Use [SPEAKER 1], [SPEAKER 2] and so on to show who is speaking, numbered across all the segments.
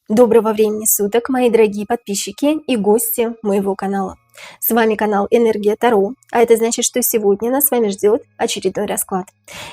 [SPEAKER 1] Доброго времени суток, мои дорогие подписчики и гости моего канала. С вами канал Энергия Таро, а это значит, что сегодня нас с вами ждет очередной расклад.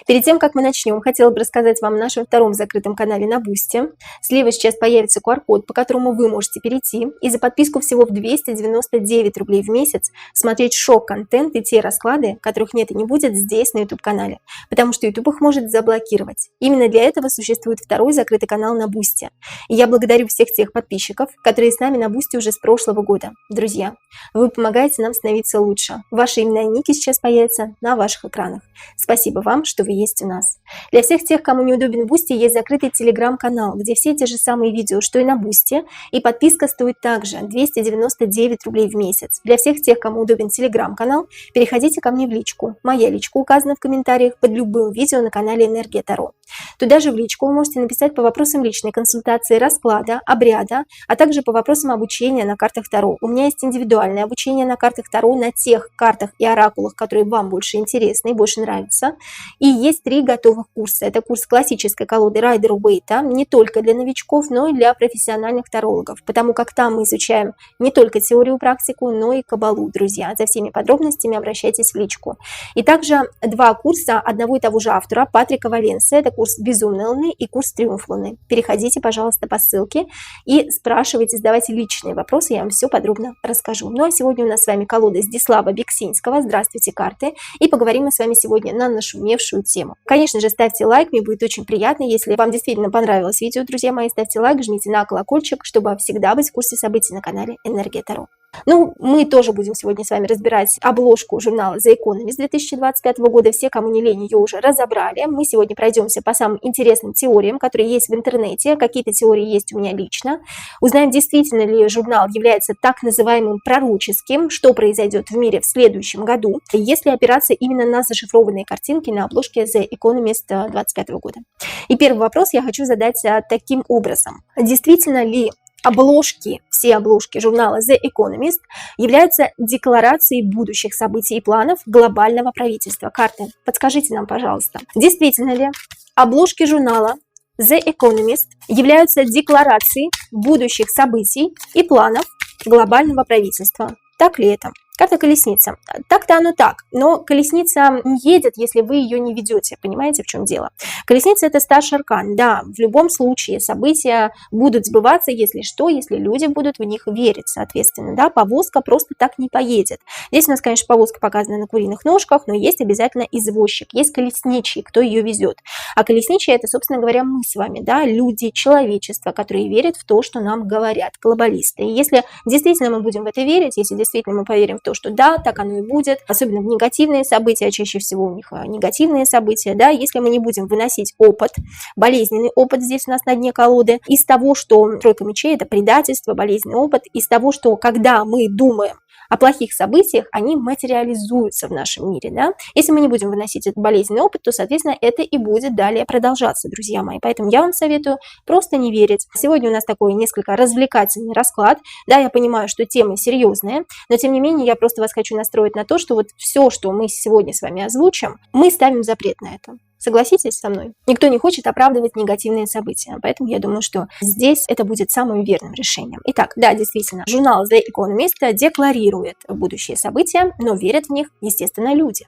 [SPEAKER 1] Перед тем, как мы начнем, хотела бы рассказать вам о нашем втором закрытом канале на Бусти. Слева сейчас появится QR-код, по которому вы можете перейти и за подписку всего в 299 рублей в месяц смотреть шок-контент и те расклады, которых нет и не будет здесь на YouTube-канале, потому что YouTube их может заблокировать. Именно для этого существует второй закрытый канал на Бусти. И я благодарю всех тех подписчиков, которые с нами на Бусти уже с прошлого года. Друзья, вы помогаете нам становиться лучше. Ваши имена и ники сейчас появятся на ваших экранах. Спасибо вам, что вы есть у нас. Для всех тех, кому неудобен Бусти, есть закрытый телеграм-канал, где все те же самые видео, что и на Бусти, и подписка стоит также 299 рублей в месяц. Для всех тех, кому удобен телеграм-канал, переходите ко мне в личку. Моя личка указана в комментариях под любым видео на канале Энергия Таро. Туда же в личку вы можете написать по вопросам личной консультации, расклада, обряда, а также по вопросам обучения на картах Таро. У меня есть индивидуальное обучение на картах Таро, на тех картах и оракулах, которые вам больше интересны и больше нравятся. И есть 3 готовых курса. Это курс классической колоды Райдер-Уэйта, не только для новичков, но и для профессиональных тарологов, потому как там мы изучаем не только теорию, практику, но и кабалу, друзья. За всеми подробностями обращайтесь в личку. И также 2 курса одного и того же автора, Патрика Валенса. Это курс «Безумной Луны» и курс «Триумф Луны». Переходите, пожалуйста, по ссылке и спрашивайте, задавайте личные вопросы, я вам все подробно расскажу. Ну а сегодня у нас с вами колода Здислава Бексинского. Здравствуйте, карты. И поговорим мы с вами сегодня на нашумевшую тему. Конечно же, ставьте лайк, мне будет очень приятно. Если вам действительно понравилось видео, друзья мои, ставьте лайк, жмите на колокольчик, чтобы всегда быть в курсе событий на канале Энергия Таро. Ну, мы тоже будем сегодня с вами разбирать обложку журнала The Economist 2025 года. Все, кому не лень, ее уже разобрали. Мы сегодня пройдемся по самым интересным теориям, которые есть в интернете. Какие-то теории есть у меня лично. Узнаем, действительно ли журнал является так называемым пророческим, что произойдет в мире в следующем году, если опираться именно на зашифрованные картинки на обложке The Economist 2025 года. И первый вопрос я хочу задать таким образом. Действительно ли обложки, все обложки журнала The Economist являются декларацией будущих событий и планов глобального правительства? Карты, подскажите нам, пожалуйста, действительно ли обложки журнала The Economist являются декларацией будущих событий и планов глобального правительства? Так ли это? Карта колесница. Так-то оно так, но колесница не едет, если вы ее не ведете. Понимаете, в чем дело? Колесница — это старший аркан. Да, в любом случае события будут сбываться, если что, если люди будут в них верить, соответственно. Да, повозка просто так не поедет. Здесь у нас, конечно, повозка показана на куриных ножках, но есть обязательно извозчик, есть колесничий, кто ее везет. А колесничий — это, собственно говоря, мы с вами, да, люди, человечество, которые верят в то, что нам говорят глобалисты. И если действительно мы будем в это верить, если действительно мы поверим в то, что да, так оно и будет, особенно в негативные события, чаще всего у них негативные события, да, если мы не будем выносить опыт, болезненный опыт здесь у нас на дне колоды, из того, что тройка мечей — это предательство, болезненный опыт, из того, что когда мы думаем о плохих событиях, они материализуются в нашем мире, да. Если мы не будем выносить этот болезненный опыт, то, соответственно, это и будет далее продолжаться, друзья мои. Поэтому я вам советую просто не верить. Сегодня у нас такой несколько развлекательный расклад. Да, я понимаю, что темы серьезные, но, тем не менее, я просто вас хочу настроить на то, что вот все, что мы сегодня с вами озвучим, мы ставим запрет на это. Согласитесь со мной? Никто не хочет оправдывать негативные события, поэтому я думаю, что здесь это будет самым верным решением. Итак, да, действительно, журнал The Economist декларирует будущие события, но верят в них, естественно, люди.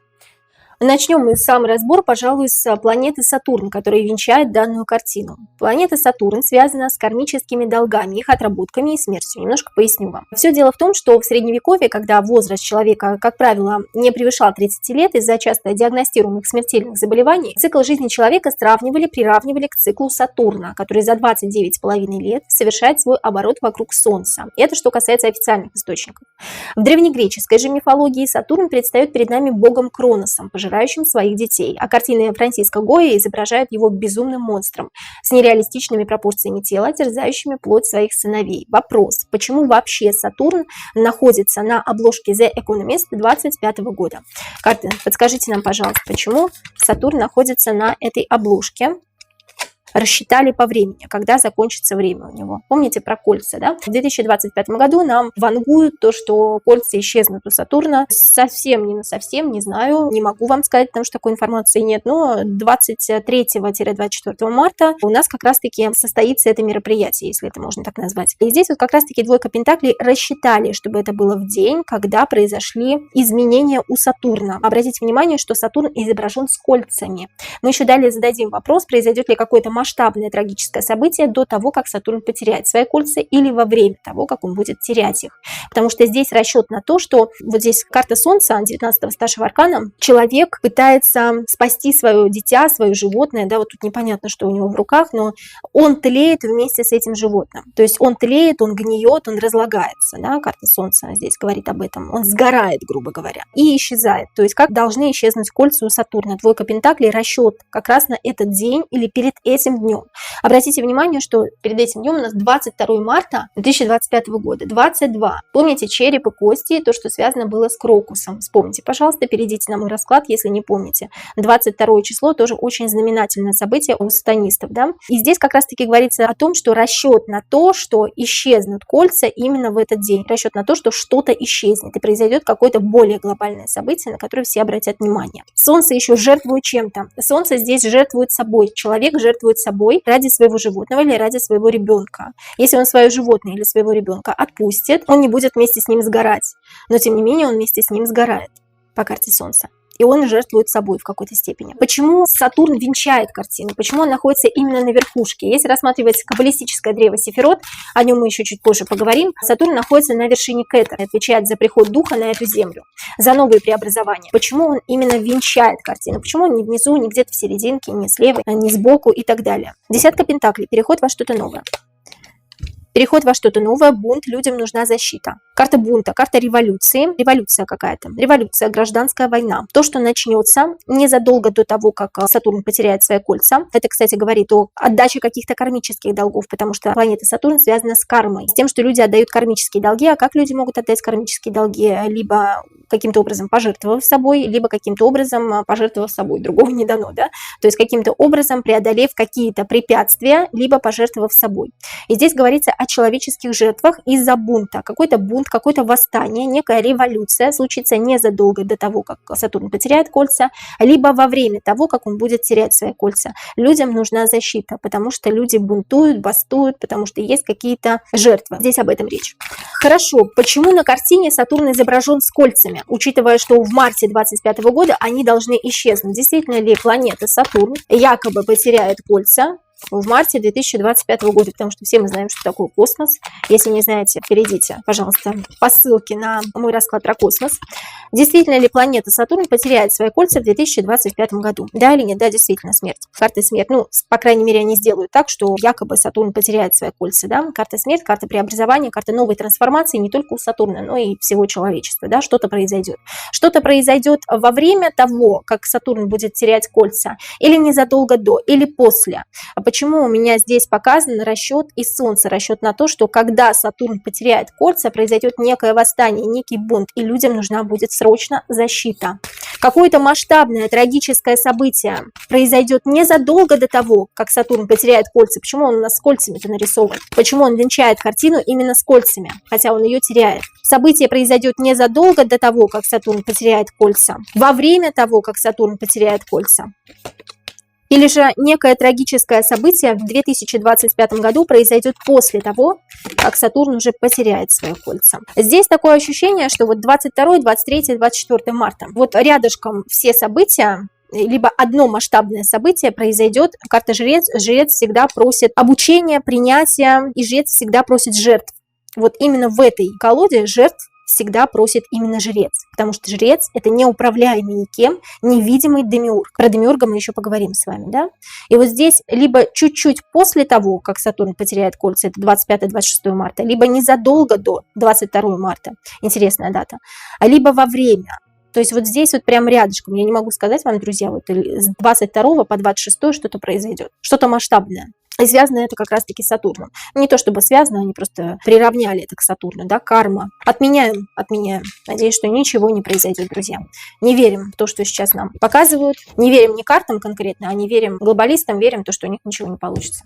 [SPEAKER 1] Начнем мы сам разбор, пожалуй, с планеты Сатурн, которая венчает данную картину. Планета Сатурн связана с кармическими долгами, их отработками и смертью. Немножко поясню вам. Все дело в том, что в Средневековье, когда возраст человека, как правило, не превышал 30 лет из-за часто диагностируемых смертельных заболеваний, цикл жизни человека приравнивали к циклу Сатурна, который за 29,5 лет совершает свой оборот вокруг Солнца. И это что касается официальных источников. В древнегреческой же мифологии Сатурн предстает перед нами богом Кроносом, пожирающим своих детей, а картины Франциско Гойя изображают его безумным монстром с нереалистичными пропорциями тела, терзающими плоть своих сыновей. Вопрос: почему вообще Сатурн находится на обложке The Economist 25 года? Карты, подскажите нам, пожалуйста, почему Сатурн находится на этой обложке рассчитали по времени, когда закончится время у него. Помните про кольца, да? В 2025 году нам вангуют то, что кольца исчезнут у Сатурна. Совсем не знаю, не могу вам сказать, потому что такой информации нет, но 23-24 марта у нас как раз-таки состоится это мероприятие, если это можно так назвать. И здесь вот как раз-таки двойка пентаклей рассчитали, чтобы это было в день, когда произошли изменения у Сатурна. Обратите внимание, что Сатурн изображен с кольцами. Мы еще далее зададим вопрос, произойдет ли какое-то масштабное трагическое событие до того, как Сатурн потеряет свои кольца, или во время того, как он будет терять их. Потому что здесь расчет на то, что вот здесь карта Солнца, 19-го старшего аркана, человек пытается спасти свое дитя, свое животное, да, вот тут непонятно, что у него в руках, но он тлеет вместе с этим животным. То есть он тлеет, он гниет, он разлагается, да, карта Солнца здесь говорит об этом. Он сгорает, грубо говоря, и исчезает. То есть как должны исчезнуть кольца у Сатурна. Двойка пентаклей, расчет как раз на этот день или перед этим днем. Обратите внимание, что перед этим днем у нас 22 марта 2025 года, 22. Помните череп и кости, то, что связано было с Крокусом. Вспомните, пожалуйста, перейдите на мой расклад, если не помните. 22 число тоже очень знаменательное событие у сатанистов, да. И здесь как раз-таки говорится о том, что расчет на то, что исчезнут кольца именно в этот день. Расчет на то, что что-то исчезнет и произойдет какое-то более глобальное событие, на которое все обратят внимание. Солнце еще жертвует чем-то. Солнце здесь жертвует собой. Человек жертвует собой ради своего животного или ради своего ребенка. Если он свое животное или своего ребенка отпустит, он не будет вместе с ним сгорать. Но тем не менее он вместе с ним сгорает по карте Солнца. И он жертвует собой в какой-то степени. Почему Сатурн венчает картину? Почему он находится именно на верхушке? Если рассматривать каббалистическое древо Сефирот, о нем мы еще чуть позже поговорим, Сатурн находится на вершине Кетера, отвечает за приход духа на эту землю, за новые преобразования. Почему он именно венчает картину? Почему он не внизу, не где-то в серединке, не слева, не сбоку и так далее? Десятка пентаклей, переход во что-то новое. Переход во что-то новое, бунт, людям нужна защита. Карта бунта, карта революции, революция какая-то, революция, гражданская война. То, что начнется незадолго до того, как Сатурн потеряет свои кольца. Это, кстати, говорит о отдаче каких-то кармических долгов, потому что планета Сатурн связана с кармой, с тем, что люди отдают кармические долги. А как люди могут отдать кармические долги? Либо каким-то образом пожертвовав собой, либо каким-то образом пожертвовав собой. Другого не дано, да? То есть каким-то образом преодолев какие-то препятствия, либо пожертвовав собой. И здесь говорится о человеческих жертвах из-за бунта. Какой-то бунт, какое-то восстание, некая революция случится незадолго до того, как Сатурн потеряет кольца, либо во время того, как он будет терять свои кольца. Людям нужна защита, потому что люди бунтуют, бастуют, потому что есть какие-то жертвы. Здесь об этом речь. Хорошо, почему на картине Сатурн изображен с кольцами, учитывая, что в марте 2025 года они должны исчезнуть? Действительно ли планета Сатурн якобы потеряет кольца в марте 2025 года, потому что все мы знаем, что такое космос. Если не знаете, перейдите, пожалуйста, по ссылке на мой расклад про космос. Действительно ли планета Сатурн потеряет свои кольца в 2025 году? Да или нет? Да, действительно, смерть. Карта смерть. Ну, по крайней мере, они сделают так, что якобы Сатурн потеряет свои кольца, да? Карта смерть, карта преобразования, карта новой трансформации не только у Сатурна, но и всего человечества, да? Что-то произойдет. Что-то произойдет во время того, как Сатурн будет терять кольца, или незадолго до, или после. Почему у меня здесь показан расчет из Солнца, расчет на то, что когда Сатурн потеряет кольца, произойдет некое восстание, некий бунт, и людям нужна будет срочно защита. Какое-то масштабное трагическое событие произойдет незадолго до того, как Сатурн потеряет кольца. Почему он у нас с кольцами-то нарисован? Почему он венчает картину именно с кольцами, хотя он ее теряет? Событие произойдет незадолго до того, как Сатурн потеряет кольца, во время того, как Сатурн потеряет кольца. Или же некое трагическое событие в 2025 году произойдет после того, как Сатурн уже потеряет свои кольца. Здесь такое ощущение, что вот 22, 23, 24 марта, вот рядышком все события, либо одно масштабное событие произойдет. Карта жрец. Жрец всегда просит обучения, принятия, и жрец всегда просит жертв. Вот именно в этой колоде жертв всегда просит именно жрец, потому что жрец — это неуправляемый никем, невидимый демиург. Про демиурга мы еще поговорим с вами, да? И вот здесь либо чуть-чуть после того, как Сатурн потеряет кольца, это 25-26 марта, либо незадолго до 22 марта, интересная дата, либо во время. То есть вот здесь вот прям рядышком, я не могу сказать вам, друзья, вот с 22 по 26 что-то произойдет, что-то масштабное. И связано это как раз-таки с Сатурном. Не то чтобы связано, они просто приравняли это к Сатурну, да, карма. Отменяем, отменяем. Надеюсь, что ничего не произойдет, друзья. Не верим в то, что сейчас нам показывают. Не верим не картам конкретно, а не верим глобалистам, верим в то, что у них ничего не получится.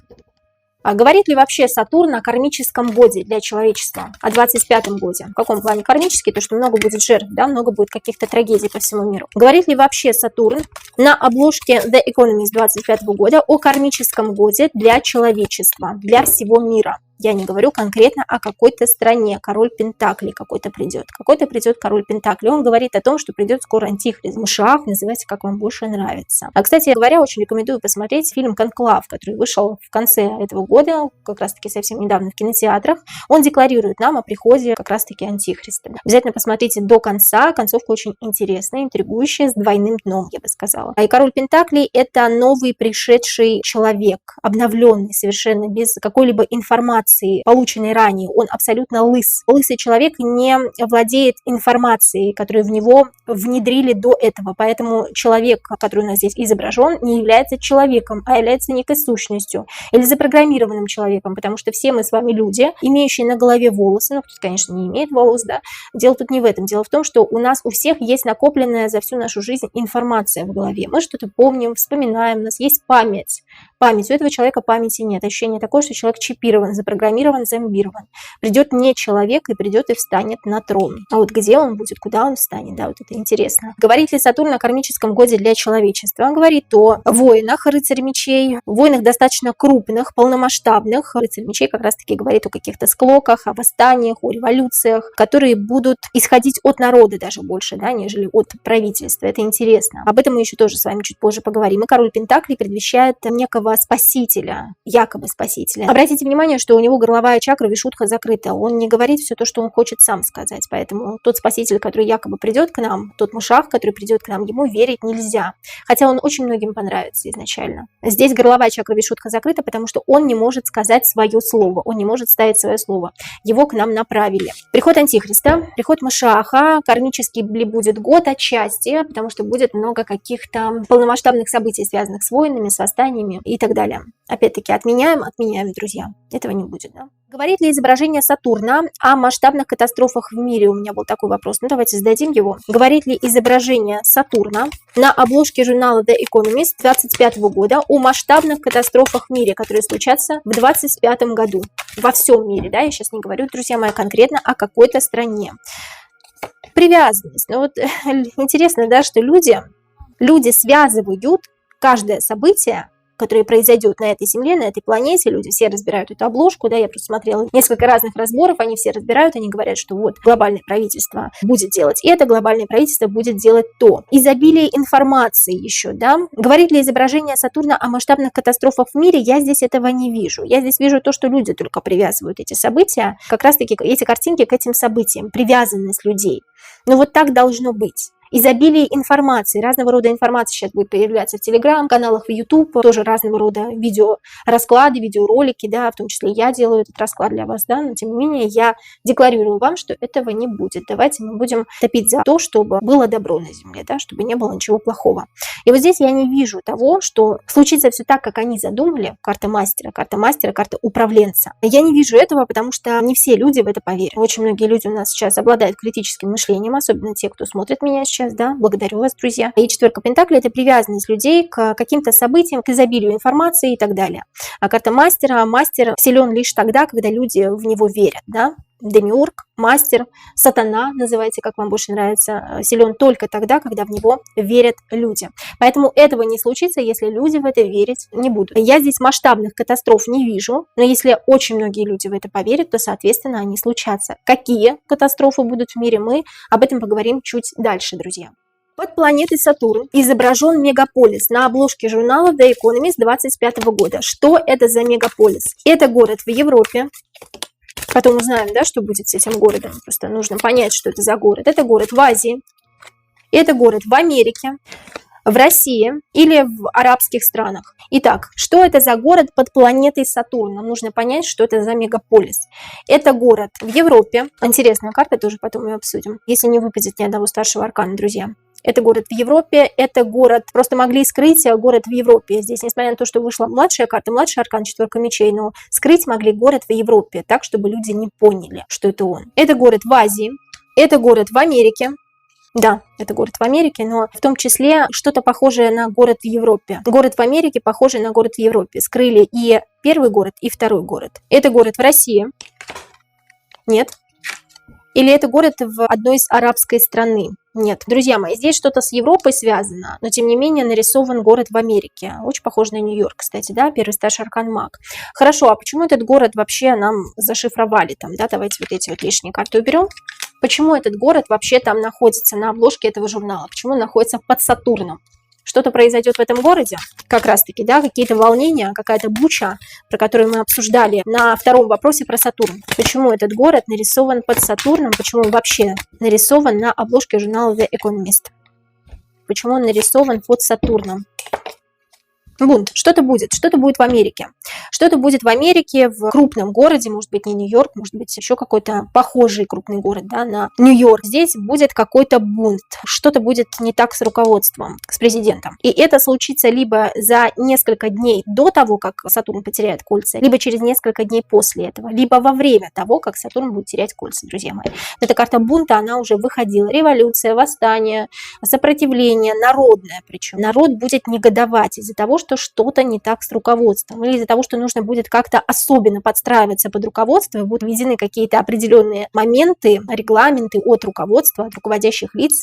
[SPEAKER 1] А говорит ли вообще Сатурн о кармическом годе для человечества, о 25-м годе? В каком плане кармический? То, что много будет жертв, да, много будет каких-то трагедий по всему миру. Говорит ли вообще Сатурн на обложке The Economist 25-го года о кармическом годе для человечества, для всего мира? Я не говорю конкретно о какой-то стране. Король Пентаклей какой-то придет. Какой-то придет король Пентаклей. Он говорит о том, что придет скоро антихрист. Машиах, называйте, как вам больше нравится. А, кстати говоря, очень рекомендую посмотреть фильм «Конклав», который вышел в конце этого года, как раз-таки совсем недавно в кинотеатрах. Он декларирует нам о приходе как раз-таки антихриста. Обязательно посмотрите до конца. Концовка очень интересная, интригующая, с двойным дном, я бы сказала. И король Пентаклей – это новый пришедший человек, обновленный совершенно, без какой-либо информации, полученной ранее. Он абсолютно лыс. Лысый человек не владеет информацией, которую в него внедрили до этого. Поэтому человек, который у нас здесь изображен, не является человеком, а является некой сущностью или запрограммированным человеком, потому что все мы с вами люди, имеющие на голове волосы. Ну, кто-то, конечно, не имеет волос, да. Дело тут не в этом. Дело в том, что у нас у всех есть накопленная за всю нашу жизнь информация в голове. Мы что-то помним, вспоминаем, у нас есть память. Память. У этого человека памяти нет. Ощущение такое, что человек чипирован, запрограммирован, зомбирован. Придет не человек и придет и встанет на трон. А вот где он будет, куда он встанет, да, вот это интересно. Говорит ли Сатурн о кармическом годе для человечества? Он говорит о войнах, рыцарь мечей, войнах достаточно крупных, полномасштабных. Рыцарь мечей как раз-таки говорит о каких-то склоках, о восстаниях, о революциях, которые будут исходить от народа даже больше, да, нежели от правительства. Это интересно. Об этом мы еще тоже с вами чуть позже поговорим. И король Пентаклей предвещает некого спасителя, якобы спасителя. Обратите внимание, что у него горловая чакра вишудха закрыта. Он не говорит все то, что он хочет сам сказать. Поэтому тот спаситель, который якобы придет к нам, тот Машиах, который придет к нам, ему верить нельзя. Хотя он очень многим понравится изначально. Здесь горловая чакра вишудха закрыта, потому что он не может сказать свое слово. Он не может ставить свое слово. Его к нам направили. Приход антихриста, приход Машиаха, кармический будет год отчасти, потому что будет много каких-то полномасштабных событий, связанных с войнами, с восстаниями и так далее. Опять-таки отменяем, друзья. Этого не будет, да? Говорит ли изображение Сатурна о масштабных катастрофах в мире? У меня был такой вопрос. Ну, давайте зададим его. Говорит ли изображение Сатурна на обложке журнала The Economist 25 года о масштабных катастрофах в мире, которые случатся в 25 году? Во всем мире, да? Я сейчас не говорю, друзья мои, конкретно о какой-то стране. Привязанность. Ну, вот интересно, да, что люди связывают каждое событие, которое произойдет на этой Земле, на этой планете. Люди все разбирают эту обложку, да, я просто смотрела несколько разных разборов, они все разбирают, они говорят, что вот глобальное правительство будет делать это, глобальное правительство будет делать то. Изобилие информации еще, да. Говорит ли изображение Сатурна о масштабных катастрофах в мире? Я здесь этого не вижу. Я здесь вижу то, что люди только привязывают эти события, как раз-таки эти картинки к этим событиям, привязанность людей. Но вот так должно быть. Изобилие информации, разного рода информация сейчас будет появляться в Телеграм-каналах, в YouTube, тоже разного рода видеорасклады, видеоролики, да, в том числе я делаю этот расклад для вас, да, но тем не менее я декларирую вам, что этого не будет. Давайте мы будем топить за то, чтобы было добро на земле, да, чтобы не было ничего плохого. И вот здесь я не вижу того, что случится все так, как они задумали, карта мастера, карта управленца. Я не вижу этого, потому что не все люди в это поверят. Очень многие люди у нас сейчас обладают критическим мышлением, особенно те, кто смотрит меня сейчас. Да, благодарю вас, друзья. И четверка пентаклей – это привязанность людей к каким-то событиям, к изобилию информации и так далее. А карта мастер силен лишь тогда, когда люди в него верят, да. Демиург, мастер, сатана, называйте, как вам больше нравится, силен только тогда, когда в него верят люди. Поэтому этого не случится, если люди в это верить не будут. Я здесь масштабных катастроф не вижу, но если очень многие люди в это поверят, то, соответственно, они случатся. Какие катастрофы будут в мире, мы об этом поговорим чуть дальше, друзья. Под планетой Сатурн изображен мегаполис на обложке журнала The Economist 25 года. Что это за мегаполис? Это город в Европе. Потом узнаем, да, что будет с этим городом. Просто нужно понять, что это за город. Это город в Азии, это город в Америке, в России или в арабских странах. Итак, что это за город под планетой Сатурн? Нам нужно понять, что это за мегаполис. Это город в Европе. Интересная карта, тоже потом ее обсудим. Если не выпадет ни одного старшего аркана, друзья. Это город в Европе, это город, просто могли скрыть город в Европе. Здесь, несмотря на то, что вышла младшая карта, младший аркан, четверка мечей, но скрыть могли город в Европе, так, чтобы люди не поняли, что это он. Это город в Азии, это город в Америке. Да, это город в Америке, но в том числе что-то похожее на город в Европе. Город в Америке похожий на город в Европе. Скрыли и первый город, и второй город. Это город в России. Нет. Или это город в одной из арабской страны? Нет. Друзья мои, здесь что-то с Европой связано, но тем не менее нарисован город в Америке. Очень похож на Нью-Йорк, кстати, да, первый старший аркан маг. Хорошо, а почему этот город вообще нам зашифровали там, да, давайте вот эти вот лишние карты уберем. Почему этот город вообще там находится на обложке этого журнала? Почему он находится под Сатурном? Что-то произойдет в этом городе, как раз-таки, да, какие-то волнения, какая-то буча, про которую мы обсуждали на втором вопросе про Сатурн. Почему этот город нарисован под Сатурном, почему он вообще нарисован на обложке журнала The Economist? Почему он нарисован под Сатурном? Бунт. Что-то будет в Америке. Что-то будет в Америке, в крупном городе, может быть, не Нью-Йорк, может быть, еще какой-то похожий крупный город, да, на Нью-Йорк. Здесь будет какой-то бунт. Что-то будет не так с руководством, с президентом. И это случится либо за несколько дней до того, как Сатурн потеряет кольца, либо через несколько дней после этого, либо во время того, как Сатурн будет терять кольца, друзья мои. Эта карта бунта, она уже выходила. Революция, восстание, сопротивление, народное причем. Народ будет негодовать из-за того, что что-то не так с руководством, или из-за того, что нужно будет как-то особенно подстраиваться под руководство, и будут введены какие-то определенные моменты, регламенты от руководства, от руководящих лиц,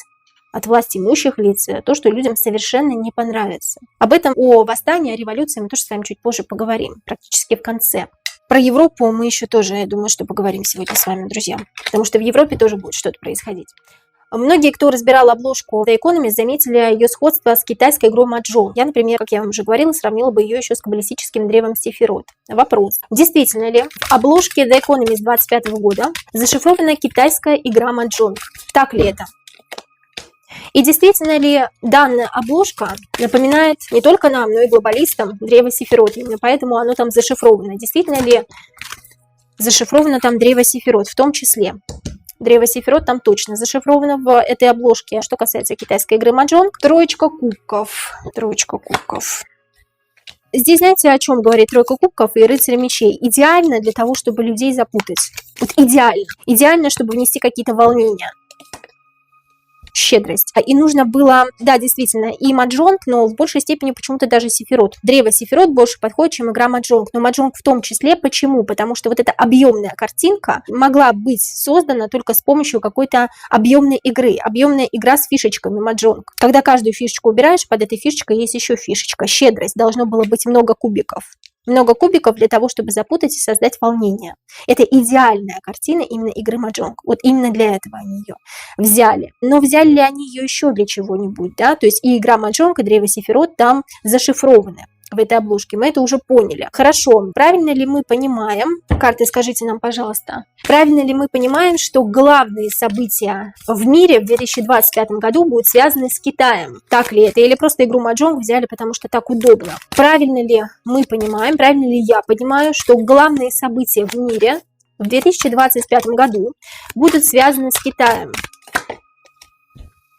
[SPEAKER 1] от власть имущих лиц, то, что людям совершенно не понравится. Об этом, о восстании, о революции мы тоже с вами чуть позже поговорим, практически в конце. Про Европу мы еще тоже, я думаю, что поговорим сегодня с вами, друзья, потому что в Европе тоже будет что-то происходить. Многие, кто разбирал обложку The Economist, заметили ее сходство с китайской игрой Маджонг. Я, например, как я вам уже говорила, сравнила бы ее еще с каббалистическим древом Сефирот. Вопрос. Действительно ли в обложке The Economist 25 года зашифрована китайская игра Маджонг? Так ли это? И действительно ли данная обложка напоминает не только нам, но и глобалистам древо Сефирот? Именно поэтому оно там зашифровано. Действительно ли зашифровано там древо Сефирот в том числе? Древо Сефирот там точно зашифровано в этой обложке. Что касается китайской игры Маджонг, троечка кубков. Троечка кубков. Здесь знаете, о чем говорит тройка кубков и рыцарь мечей? Идеально для того, чтобы людей запутать. Вот идеально. Идеально, чтобы внести какие-то волнения. Щедрость. И нужно было, да, действительно, и Маджонг, но в большей степени почему-то даже Сефирот. Древо Сефирот больше подходит, чем игра Маджонг. Но Маджонг в том числе. Почему? Потому что вот эта объемная картинка могла быть создана только с помощью какой-то объемной игры. Объемная игра с фишечками Маджонг. Когда каждую фишечку убираешь, под этой фишечкой есть еще фишечка. Щедрость. Должно было быть много кубиков. Много кубиков для того, чтобы запутать и создать волнение. Это идеальная картина именно игры Маджонг. Вот именно для этого они ее взяли. Но взяли ли они ее еще для чего-нибудь, да? То есть и игра Маджонг, и древо Сефирот там зашифрованы в этой обложке. Мы это уже поняли. Хорошо, правильно ли мы понимаем, карты, скажите нам, пожалуйста, правильно ли мы понимаем, что главные события в мире в 2025 году будут связаны с Китаем? Так ли это? Или просто игру Маджонг взяли, потому что так удобно? Правильно ли мы понимаем, правильно ли я понимаю, что главные события в мире в 2025 году будут связаны с Китаем?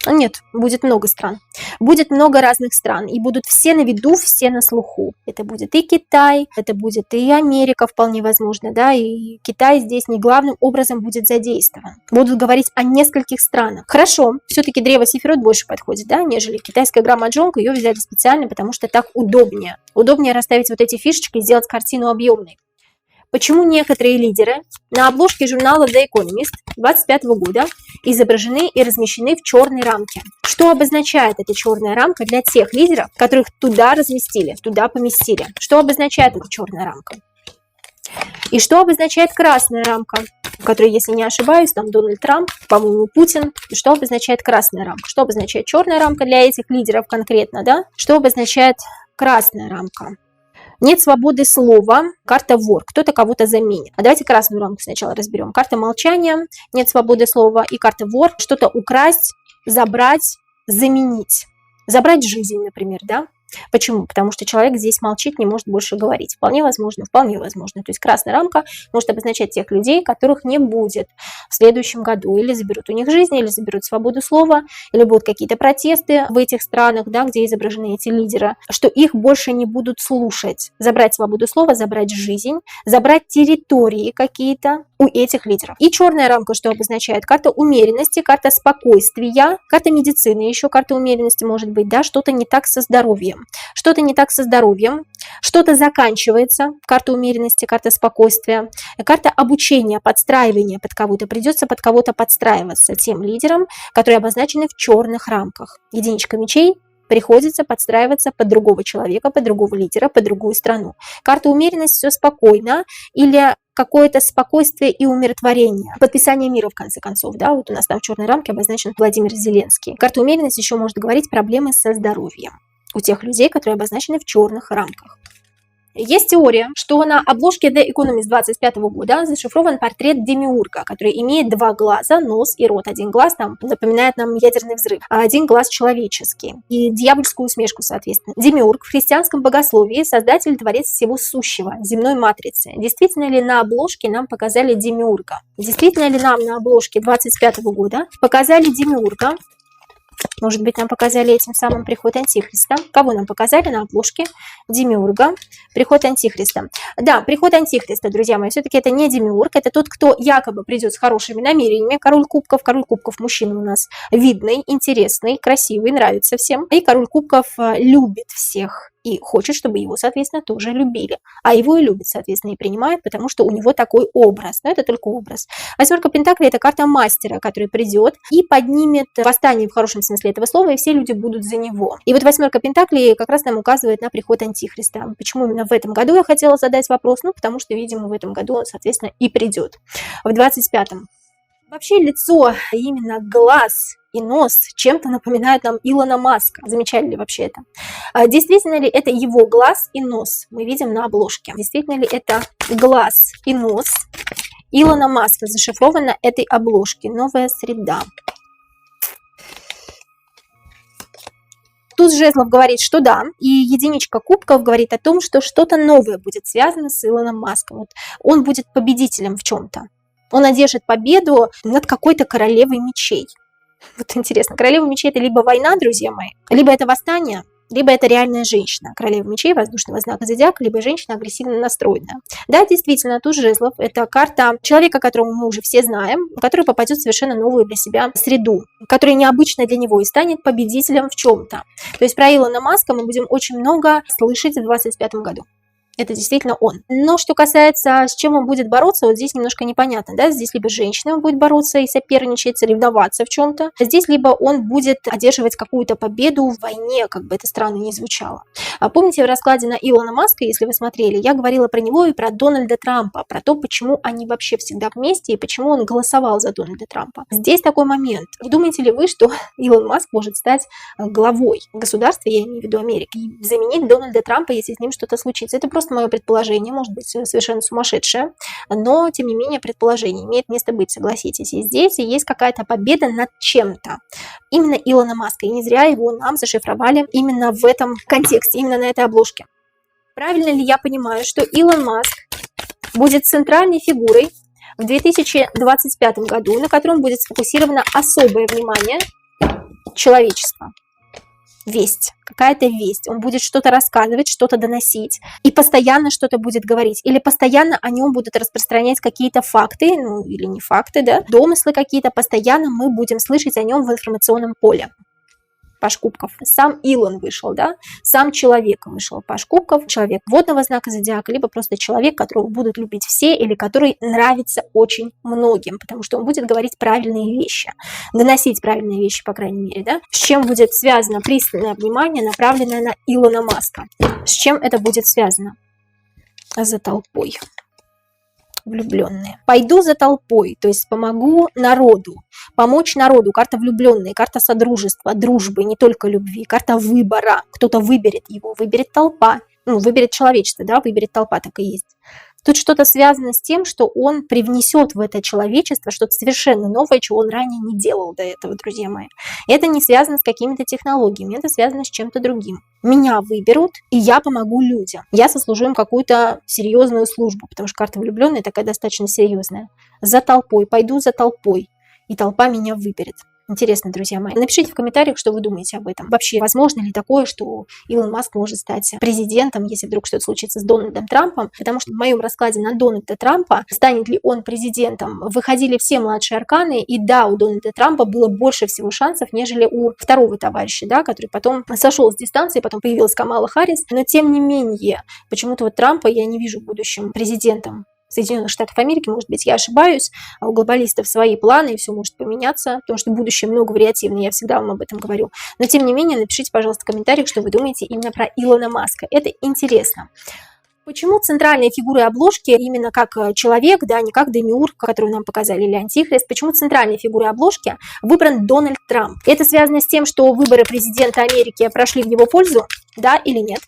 [SPEAKER 1] Нет, будет много стран. Будет много разных стран. И будут все на виду, все на слуху. Это будет и Китай, это будет и Америка, вполне возможно, да, и Китай здесь не главным образом будет задействован. Будут говорить о нескольких странах. Хорошо, все-таки древо Сефирот больше подходит, да, нежели китайская игра Маджонг. Ее взяли специально, потому что так удобнее. Удобнее расставить вот эти фишечки и сделать картину объемной. Почему некоторые лидеры на обложке журнала The Economist 25 года изображены и размещены в черной рамке? Что обозначает эта черная рамка для тех лидеров, которых туда разместили, туда поместили? Что обозначает эта черная рамка? И что обозначает красная рамка, в которой, если не ошибаюсь, там Дональд Трамп, по-моему, Путин? И что обозначает красная рамка? Что обозначает черная рамка для этих лидеров конкретно, да? Что обозначает красная рамка? Нет свободы слова, карта вор, кто-то кого-то заменит. А давайте красную рамку сначала разберем. Карта молчания, нет свободы слова, и карта вор, что-то украсть, забрать, заменить. Забрать жизнь, например, да? Почему? Потому что человек здесь молчит, не может больше говорить. Вполне возможно, вполне возможно. То есть красная рамка может обозначать тех людей, которых не будет в следующем году. Или заберут у них жизнь, или заберут свободу слова, или будут какие-то протесты в этих странах, да, где изображены эти лидеры, что их больше не будут слушать. Забрать свободу слова, забрать жизнь, забрать территории какие-то у этих лидеров. И черная рамка, что обозначает? Карта умеренности, карта спокойствия, карта медицины, еще карта умеренности может быть, да, что-то не так со здоровьем. Что-то не так со здоровьем, что-то заканчивается, карта умеренности, карта спокойствия, карта обучения, подстраивания под кого-то, придется под кого-то подстраиваться тем лидерам, которые обозначены в черных рамках. Единичка мечей. Приходится подстраиваться под другого человека, под другого лидера, под другую страну. Карта умеренность, все спокойно, или какое-то спокойствие и умиротворение. Подписание мира, в конце концов, да, вот у нас там в черной рамке обозначен Владимир Зеленский. Карта умеренность еще может говорить проблемы со здоровьем у тех людей, которые обозначены в черных рамках. Есть теория, что на обложке The Economist 25 года зашифрован портрет демиурга, который имеет два глаза, нос и рот. Один глаз там напоминает нам ядерный взрыв, а один глаз человеческий. И дьявольскую усмешку, соответственно. Демиург в христианском богословии создатель, творец всего сущего, земной матрицы. Действительно ли на обложке нам показали демиурга? Действительно ли нам на обложке 25 года показали демиурга? Может быть, нам показали этим самым приход Антихриста. Кого нам показали на обложке? Демиурга. Приход Антихриста. Да, приход Антихриста, друзья мои, все-таки это не демиург, это тот, кто якобы придет с хорошими намерениями. Король кубков мужчина у нас видный, интересный, красивый, нравится всем. И король кубков любит всех и хочет, чтобы его, соответственно, тоже любили. А его и любят, соответственно, и принимают, потому что у него такой образ. Но это только образ. Восьмерка пентаклей – это карта мастера, который придет и поднимет восстание в хорошем смысле этого слова, и все люди будут за него. И вот восьмерка пентаклей как раз нам указывает на приход Антихриста. Почему именно в этом году я хотела задать вопрос? Ну, потому что, видимо, в этом году он, соответственно, и придет. В 25-м. Вообще лицо, именно глаз и нос чем-то напоминают нам Илона Маска. Замечали ли вообще это? Действительно ли это его глаз и нос? Мы видим на обложке. Действительно ли это глаз и нос Илона Маска? Зашифровано на этой обложке. Новая среда. Туз жезлов говорит, что да, и единичка кубков говорит о том, что что-то новое будет связано с Илоном Маском. Вот он будет победителем в чем-то. Он одержит победу над какой-то королевой мечей. Вот интересно, королева мечей – это либо война, друзья мои, либо это восстание, либо это реальная женщина. Королева мечей, воздушного знака зодиака, либо женщина агрессивно настроенная. Да, действительно, туз жезлов – это карта человека, которого мы уже все знаем, который попадет в совершенно новую для себя среду, которая необычна для него и станет победителем в чем-то. То есть про Илона Маска мы будем очень много слышать в 2025 году. Это действительно он. Но что касается, с чем он будет бороться, вот здесь немножко непонятно. Да? Здесь либо женщина будет бороться и соперничать, соревноваться в чем-то. Здесь либо он будет одерживать какую-то победу в войне, как бы это странно ни звучало. А помните, в раскладе на Илона Маска, если вы смотрели, я говорила про него и про Дональда Трампа, про то, почему они вообще всегда вместе и почему он голосовал за Дональда Трампа. Здесь такой момент. Не думаете ли вы, что Илон Маск может стать главой государства, я имею в виду Америки, и заменить Дональда Трампа, если с ним что-то случится? Это просто мое предположение, может быть совершенно сумасшедшее, но тем не менее предположение имеет место быть, согласитесь. И здесь есть какая-то победа над чем-то. Именно Илона Маска, и не зря его нам зашифровали именно в этом контексте, именно на этой обложке. Правильно ли я понимаю, что Илон Маск будет центральной фигурой в 2025 году, на котором будет сфокусировано особое внимание человечества? Весть, какая-то весть. Он будет что-то рассказывать, что-то доносить и постоянно что-то будет говорить. Или постоянно о нем будут распространять какие-то факты, ну или не факты, да, домыслы какие-то. Постоянно мы будем слышать о нем в информационном поле. Паш кубков. Сам Илон вышел, да, сам человек вышел. Паш кубков, человек водного знака зодиака, либо просто человек, которого будут любить все, или который нравится очень многим, потому что он будет говорить правильные вещи, доносить правильные вещи, по крайней мере, да. С чем будет связано пристальное внимание, направленное на Илона Маска? С чем это будет связано? За толпой. Влюбленные. Пойду за толпой, то есть помогу народу. Помочь народу. Карта влюбленные, карта содружества, дружбы, не только любви. Карта выбора. Кто-то выберет его, выберет толпа. Ну, выберет человечество, да, выберет толпа, так и есть. Тут что-то связано с тем, что он привнесет в это человечество что-то совершенно новое, чего он ранее не делал до этого, друзья мои. Это не связано с какими-то технологиями, это связано с чем-то другим. Меня выберут, и я помогу людям. Я сослужу им какую-то серьезную службу, потому что карта влюбленная такая достаточно серьезная. За толпой, пойду за толпой, и толпа меня выберет. Интересно, друзья мои. Напишите в комментариях, что вы думаете об этом. Вообще, возможно ли такое, что Илон Маск может стать президентом, если вдруг что-то случится с Дональдом Трампом? Потому что в моем раскладе на Дональда Трампа, станет ли он президентом, выходили все младшие арканы, и да, у Дональда Трампа было больше всего шансов, нежели у второго товарища, да, который потом сошел с дистанции, потом появилась Камала Харрис. Но тем не менее, почему-то вот Трампа я не вижу будущим президентом Соединенных Штатов Америки. Может быть, я ошибаюсь, а у глобалистов свои планы, и все может поменяться, потому что будущее много вариативно, я всегда вам об этом говорю. Но, тем не менее, напишите, пожалуйста, в комментариях, что вы думаете именно про Илона Маска. Это интересно. Почему центральные фигуры обложки, именно как человек, да, не как демиург, которую нам показали, или антихрист, почему центральные фигуры обложки выбран Дональд Трамп? Это связано с тем, что выборы президента Америки прошли в его пользу, да или нет?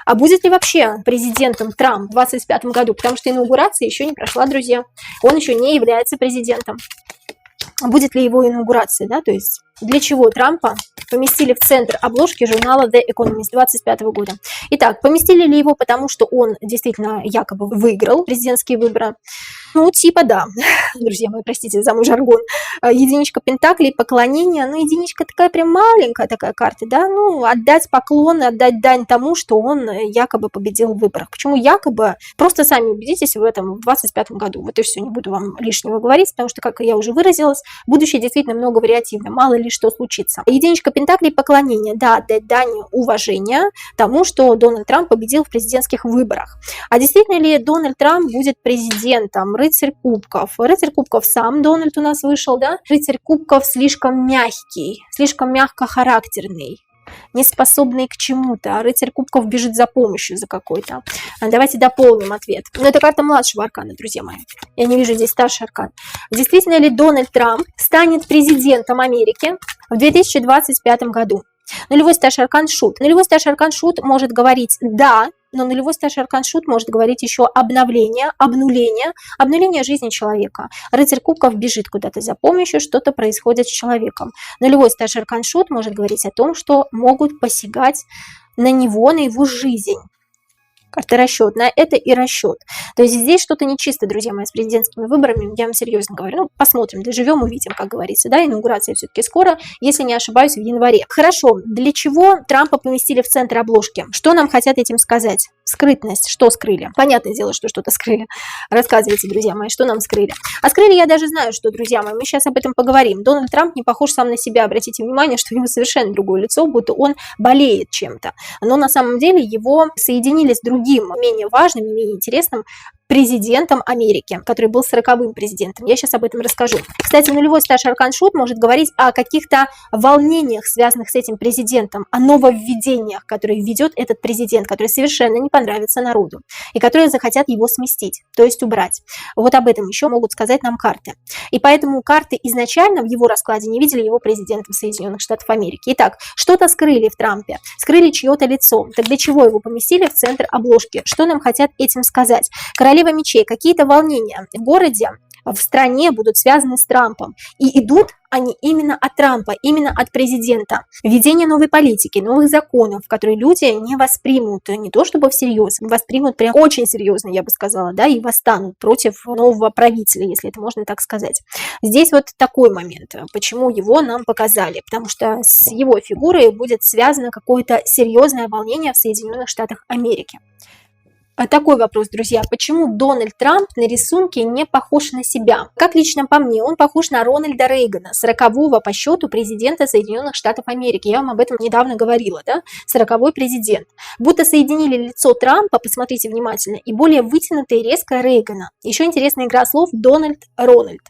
[SPEAKER 1] А будет ли вообще президентом Трамп в 2025 году? Потому что инаугурация еще не прошла, друзья. Он еще не является президентом. Будет ли его инаугурация, да? То есть для чего Трампа поместили в центр обложки журнала The Economist 2025 года? Итак, поместили ли его потому, что он действительно якобы выиграл президентские выборы? Ну, типа да, друзья мои, простите за мой жаргон. Единичка пентаклей, поклонение, ну, единичка такая прям маленькая такая карта, да, ну, отдать поклон, отдать дань тому, что он якобы победил в выборах. Почему якобы? Просто сами убедитесь в этом в 2025 году. Вот и все, не буду вам лишнего говорить, потому что, как я уже выразилась, будущее действительно много вариативно, мало ли что случится. Единичка пентаклей, поклонение, да, отдать дань уважения тому, что Дональд Трамп победил в президентских выборах. А действительно ли Дональд Трамп будет президентом? Рыцарь кубков. Рыцарь кубков сам Дональд у нас вышел, да? Рыцарь кубков слишком мягкий, слишком мягкохарактерный, не способный к чему-то. Рыцарь кубков бежит за помощью, за какой-то. Давайте дополним ответ. Но это карта младшего аркана, друзья мои. Я не вижу здесь старший аркан. Действительно ли Дональд Трамп станет президентом Америки в 2025 году? Нулевой старший аркан шут. Нулевой старший аркан шут может говорить «да», но нулевой старший аркан шут может говорить еще обновление, обнуление жизни человека. Рыцарь кубков бежит куда-то за помощью, что-то происходит с человеком. Нулевой старший аркан шут может говорить о том, что могут посягать на него, на его жизнь. Карта расчет, на это и расчет. То есть здесь что-то нечисто, друзья мои, с президентскими выборами, я вам серьезно говорю. Ну, посмотрим, доживем, увидим, как говорится, да, инаугурация все-таки скоро, если не ошибаюсь, в январе. Хорошо, для чего Трампа поместили в центр обложки? Что нам хотят этим сказать? Скрытность, что скрыли? Понятное дело, что что-то скрыли. Рассказывайте, друзья мои, что нам скрыли. А скрыли я даже знаю, что, друзья мои, мы сейчас об этом поговорим. Дональд Трамп не похож сам на себя, обратите внимание, что у него совершенно другое лицо, будто он болеет чем-то. Но на самом деле его соединили с другим, менее важным, менее интересным президентом Америки, который был 40-м президентом. Я сейчас об этом расскажу. Кстати, нулевой старший аркан шут может говорить о каких-то волнениях, связанных с этим президентом, о нововведениях, которые введет этот президент, которые совершенно не понравятся народу, и которые захотят его сместить, то есть убрать. Вот об этом еще могут сказать нам карты. И поэтому карты изначально в его раскладе не видели его президентом Соединенных Штатов Америки. Итак, что-то скрыли в Трампе, скрыли чье-то лицо. Так для чего его поместили в центр обложки? Что нам хотят этим сказать? Королева мечей, какие-то волнения в городе, в стране будут связаны с Трампом. И идут они именно от Трампа, именно от президента. Введение новой политики, новых законов, которые люди не воспримут, не то чтобы всерьез, воспримут прям очень серьезно, я бы сказала, да, и восстанут против нового правителя, если это можно так сказать. Здесь вот такой момент, почему его нам показали, потому что с его фигурой будет связано какое-то серьезное волнение в Соединенных Штатах Америки. Такой вопрос, друзья. Почему Дональд Трамп на рисунке не похож на себя? Как лично по мне, он похож на Рональда Рейгана, 40-го по счету президента Соединенных Штатов Америки. Я вам об этом недавно говорила, да? 40-й президент. Будто соединили лицо Трампа, посмотрите внимательно, и более вытянутое и резкое Рейгана. Еще интересная игра слов Дональд-Рональд.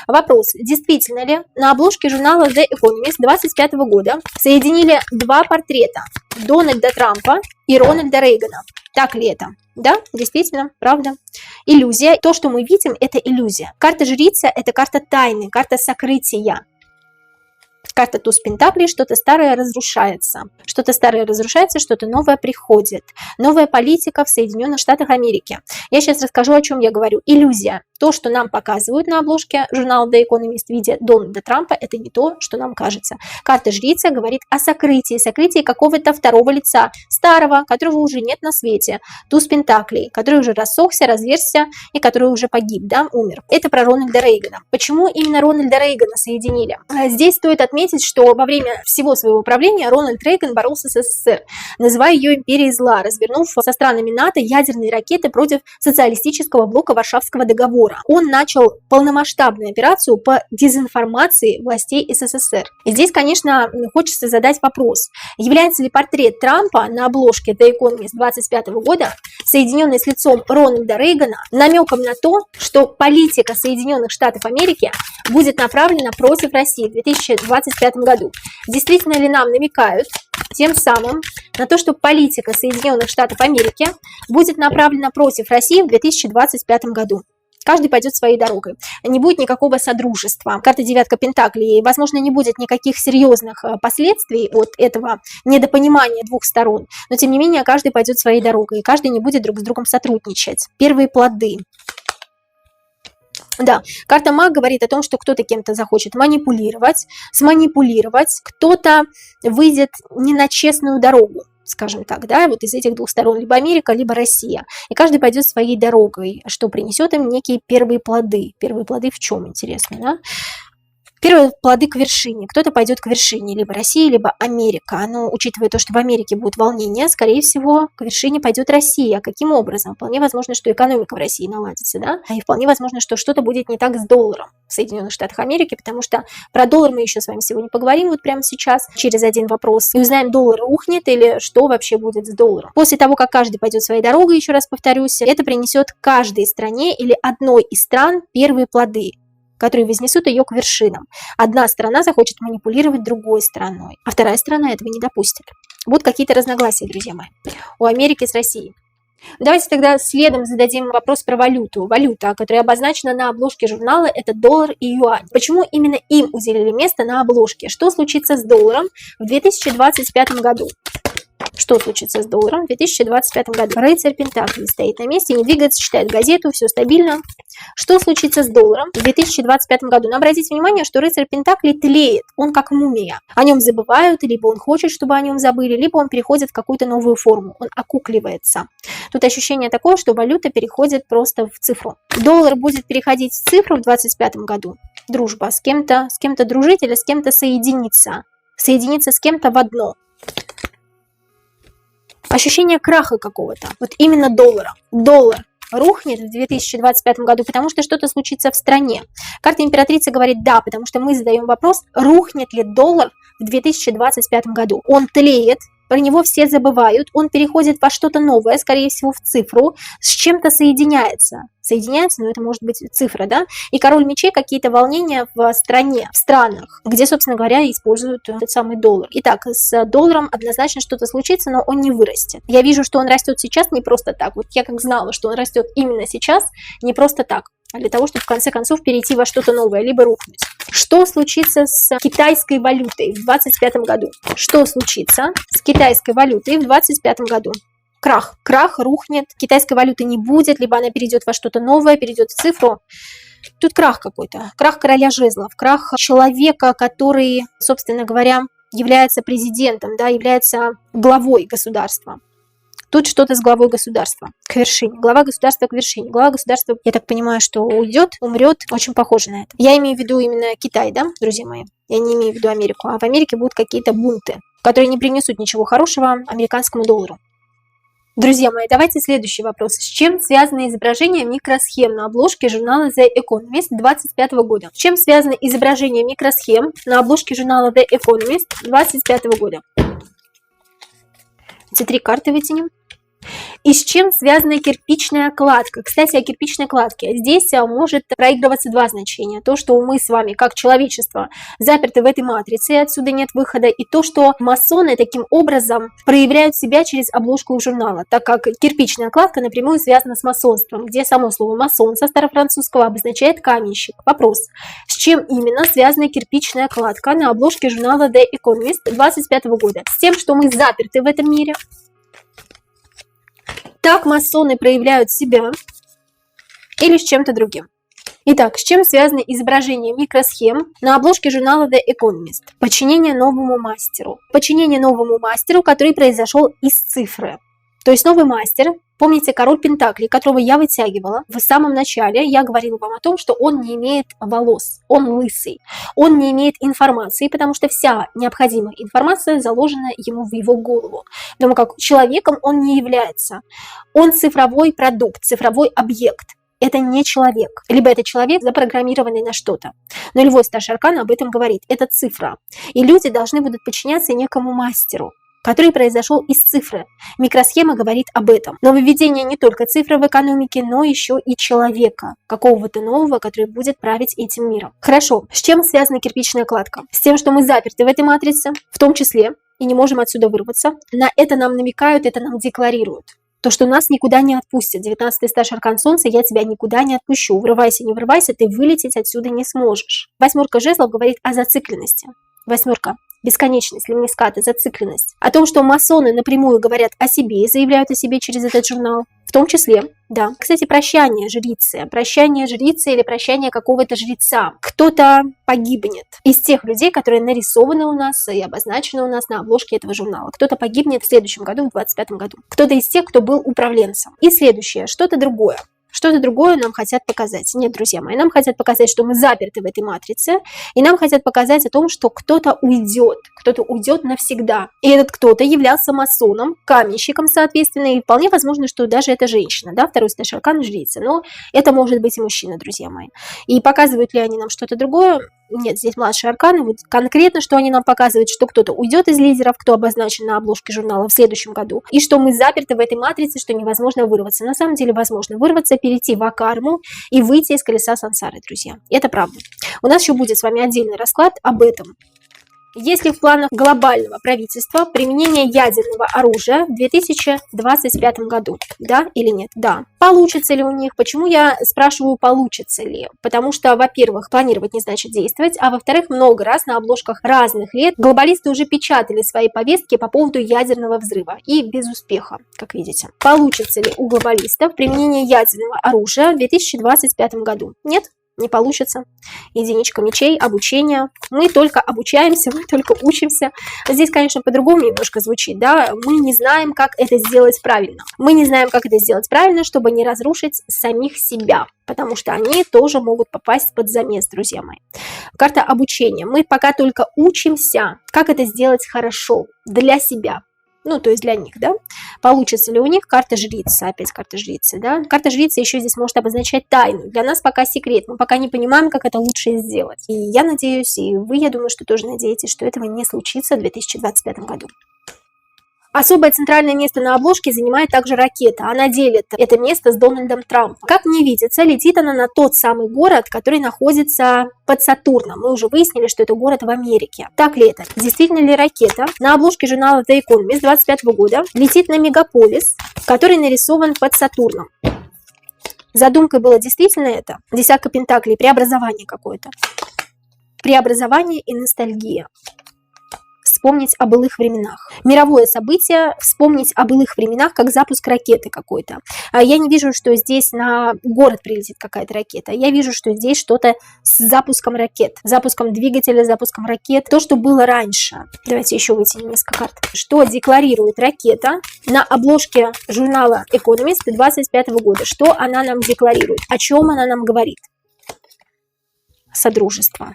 [SPEAKER 1] Вопрос, действительно ли на обложке журнала The Economist 25 года соединили два портрета Дональда Трампа и Рональда Рейгана? Так ли это? Да, действительно, правда. Иллюзия. То, что мы видим, это иллюзия. Карта жрица – это карта тайны, карта сокрытия. Карта туз пентаклей, что-то старое разрушается. Что-то старое разрушается, что-то новое приходит. Новая политика в Соединенных Штатах Америки. Я сейчас расскажу, о чем я говорю. Иллюзия. То, что нам показывают на обложке журнала The Economist в виде Дональда Трампа, это не то, что нам кажется. Карта жрица говорит о сокрытии какого-то второго лица, старого, которого уже нет на свете. Туз пентаклей, который уже рассохся, разверзся и который уже погиб, да, умер. Это про Рональда Рейгана. Почему именно Рональда Рейгана соединили? Здесь стоит отметить, что во время всего своего правления Рональд Рейган боролся с СССР, называя ее империей зла, развернув со странами НАТО ядерные ракеты против социалистического блока Варшавского договора. Он начал полномасштабную операцию по дезинформации властей СССР. И здесь, конечно, хочется задать вопрос, является ли портрет Трампа на обложке The Economist 25 года, соединенный с лицом Рональда Рейгана, намеком на то, что политика Соединенных Штатов Америки будет направлена против России в 2025 году. Действительно ли нам намекают тем самым на то, что политика Соединенных Штатов Америки будет направлена против России в 2025 году? Каждый пойдет своей дорогой. Не будет никакого содружества. Карта девятка пентаклей. Возможно, не будет никаких серьезных последствий от этого недопонимания двух сторон. Но, тем не менее, каждый пойдет своей дорогой. И каждый не будет друг с другом сотрудничать. Первые плоды. Да, карта маг говорит о том, что кто-то кем-то захочет манипулировать, сманипулировать. Кто-то выйдет не на честную дорогу, скажем так, да, вот из этих двух сторон, либо Америка, либо Россия. И каждый пойдет своей дорогой, что принесет им некие первые плоды. Первые плоды в чем, интересно, да? Первые плоды к вершине. Кто-то пойдет к вершине, либо Россия, либо Америка. Но учитывая то, что в Америке будут волнения, скорее всего, к вершине пойдет Россия. Каким образом? Вполне возможно, что экономика в России наладится, да? И вполне возможно, что что-то будет не так с долларом в Соединенных Штатах Америки, потому что про доллар мы еще с вами сегодня поговорим вот прямо сейчас, через один вопрос, и узнаем, доллар рухнет или что вообще будет с долларом. После того, как каждый пойдет своей дорогой, еще раз повторюсь, это принесет каждой стране или одной из стран первые плоды, которые вознесут ее к вершинам. Одна страна захочет манипулировать другой страной, а вторая страна этого не допустит. Вот какие-то разногласия, друзья мои, у Америки с Россией. Давайте тогда следом зададим вопрос про валюту. Валюта, которая обозначена на обложке журнала, это доллар и юань. Почему именно им уделили место на обложке? Что случится с долларом в 2025 году? Что случится с долларом в 2025 году? Рыцарь пентаклей стоит на месте, не двигается, читает газету, все стабильно. Что случится с долларом в 2025 году? Но обратите внимание, что рыцарь пентаклей тлеет, он как мумия. О нем забывают, либо он хочет, чтобы о нем забыли, либо он переходит в какую-то новую форму, он окукливается. Тут ощущение такое, что валюта переходит просто в цифру. Доллар будет переходить в цифру в 2025 году. Дружба с кем-то дружить или с кем-то соединиться. Соединиться с кем-то в одно. Ощущение краха какого-то. Вот именно доллара. Доллар рухнет в 2025 году, потому что что-то случится в стране. Карта императрицы говорит да, потому что мы задаем вопрос, рухнет ли доллар в 2025 году. Он тлеет, про него все забывают, он переходит во что-то новое, скорее всего в цифру, с чем-то соединяется. Соединяется, но это может быть цифра, да? И король мечей, какие-то волнения в стране, в странах, где, собственно говоря, используют этот самый доллар. Итак, с долларом однозначно что-то случится, но он не вырастет. Я вижу, что он растет сейчас не просто так. Вот я как знала, что он растет именно сейчас, не просто так, а для того, чтобы в конце концов перейти во что-то новое, либо рухнуть. Что случится с китайской валютой в 2025 году? Что случится с китайской валютой в 2025 году? Крах. Крах рухнет, китайской валюты не будет, либо она перейдет во что-то новое, перейдет в цифру. Тут крах какой-то. Крах короля жезлов, крах человека, который, собственно говоря, является президентом, да, является главой государства. Тут что-то с главой государства к вершине. Глава государства к вершине. Глава государства, я так понимаю, что уйдет, умрет. Очень похоже на это. Я имею в виду именно Китай, да, друзья мои? Я не имею в виду Америку. А в Америке будут какие-то бунты, которые не принесут ничего хорошего американскому доллару. Друзья мои, давайте следующий вопрос. С чем связано изображение микросхем на обложке журнала The Economist 25 года? С чем связано изображение микросхем на обложке журнала The Economist 25 года? Эти три карты вытянем. И с чем связана кирпичная кладка? Кстати, о кирпичной кладке. Здесь может проигрываться два значения. То, что мы с вами, как человечество, заперты в этой матрице, и отсюда нет выхода. И то, что масоны таким образом проявляют себя через обложку журнала. Так как кирпичная кладка напрямую связана с масонством, где само слово масон со старофранцузского обозначает каменщик. Вопрос. С чем именно связана кирпичная кладка на обложке журнала The Economist 25 года? С тем, что мы заперты в этом мире? Так масоны проявляют себя или с чем-то другим? Итак, с чем связано изображение микросхем на обложке журнала The Economist? Подчинение новому мастеру. Подчинение новому мастеру, который произошел из цифры. То есть новый мастер, помните, король Пентаклей, которого я вытягивала в самом начале, я говорила вам о том, что он не имеет волос, он лысый, он не имеет информации, потому что вся необходимая информация заложена ему в его голову. Потому как человеком он не является. Он цифровой продукт, цифровой объект. Это не человек. Либо это человек, запрограммированный на что-то. Но Львой Старший Аркан об этом говорит. Это цифра. И люди должны будут подчиняться некому мастеру, который произошел из цифры. Микросхема говорит об этом. Нововведение не только цифры в экономике, но еще и человека, какого-то нового, который будет править этим миром. Хорошо, с чем связана кирпичная кладка? С тем, что мы заперты в этой матрице, в том числе, и не можем отсюда вырваться. На это нам намекают, это нам декларируют. То, что нас никуда не отпустят. 19-й старший аркан Солнца, я тебя никуда не отпущу. Врывайся, не врывайся, ты вылететь отсюда не сможешь. Восьмерка жезлов говорит о зацикленности. Восьмерка. Бесконечность, лимнискаты, зацикленность. О том, что масоны напрямую говорят о себе и заявляют о себе через этот журнал. В том числе, да. Кстати, прощание жрицы или прощание какого-то жреца. Кто-то погибнет из тех людей, которые нарисованы у нас и обозначены у нас на обложке этого журнала. Кто-то погибнет в следующем году, в 25 году. Кто-то из тех, кто был управленцем. И следующее, что-то другое. Что-то другое нам хотят показать. Нет, друзья мои, нам хотят показать, что мы заперты в этой матрице, и нам хотят показать о том, что кто-то уйдет навсегда. И этот кто-то являлся масоном, каменщиком, соответственно, и вполне возможно, что даже это женщина, да, второй старший аркан жрица, но это может быть и мужчина, друзья мои. И показывают ли они нам что-то другое? Нет, здесь младшие арканы. Вот конкретно, что они нам показывают, что кто-то уйдет из лидеров, кто обозначен на обложке журнала в следующем году, и что мы заперты в этой матрице, что невозможно вырваться. На самом деле возможно вырваться, перейти в акарму и выйти из колеса сансары, друзья. Это правда. У нас еще будет с вами отдельный расклад об этом. Есть ли в планах глобального правительства применение ядерного оружия в 2025 году? Да или нет? Да. Получится ли у них? Почему я спрашиваю, получится ли? Потому что, во-первых, планировать не значит действовать, а во-вторых, много раз на обложках разных лет глобалисты уже печатали свои повестки по поводу ядерного взрыва. И без успеха, как видите. Получится ли у глобалистов применение ядерного оружия в 2025 году? Нет? Не получится. Единичка мечей, обучение. Мы только обучаемся, мы только учимся. Здесь, конечно, по-другому немножко звучит, да. Мы не знаем, как это сделать правильно. Мы не знаем, как это сделать правильно, чтобы не разрушить самих себя. Потому что они тоже могут попасть под замес, друзья мои. Карта обучения. Мы пока только учимся, как это сделать хорошо для себя. Ну, то есть для них, да. Получится ли у них? Карта жрицы, опять карта жрицы, да. Карта жрицы еще здесь может обозначать тайну. Для нас пока секрет, мы пока не понимаем, как это лучше сделать. И я надеюсь, и вы, я думаю, что тоже надеетесь, что этого не случится в 2025 году. Особое центральное место на обложке занимает также ракета. Она делит это место с Дональдом Трампом. Как мне видится, летит она на тот самый город, который находится под Сатурном. Мы уже выяснили, что это город в Америке. Так ли это? Действительно ли ракета на обложке журнала The Economist 25 года летит на мегаполис, который нарисован под Сатурном? Задумкой было действительно это? Десятка пентаклей, преобразование какое-то. Преобразование и ностальгия. Вспомнить о былых временах. Мировое событие, вспомнить о былых временах, как запуск ракеты какой-то. Я не вижу, что здесь на город прилетит какая-то ракета. Я вижу, что здесь что-то с запуском ракет, запуском двигателя, запуском ракет. То, что было раньше. Давайте еще вытянем несколько карт. Что декларирует ракета на обложке журнала Economist 25 года? Что она нам декларирует? О чем она нам говорит? Содружество.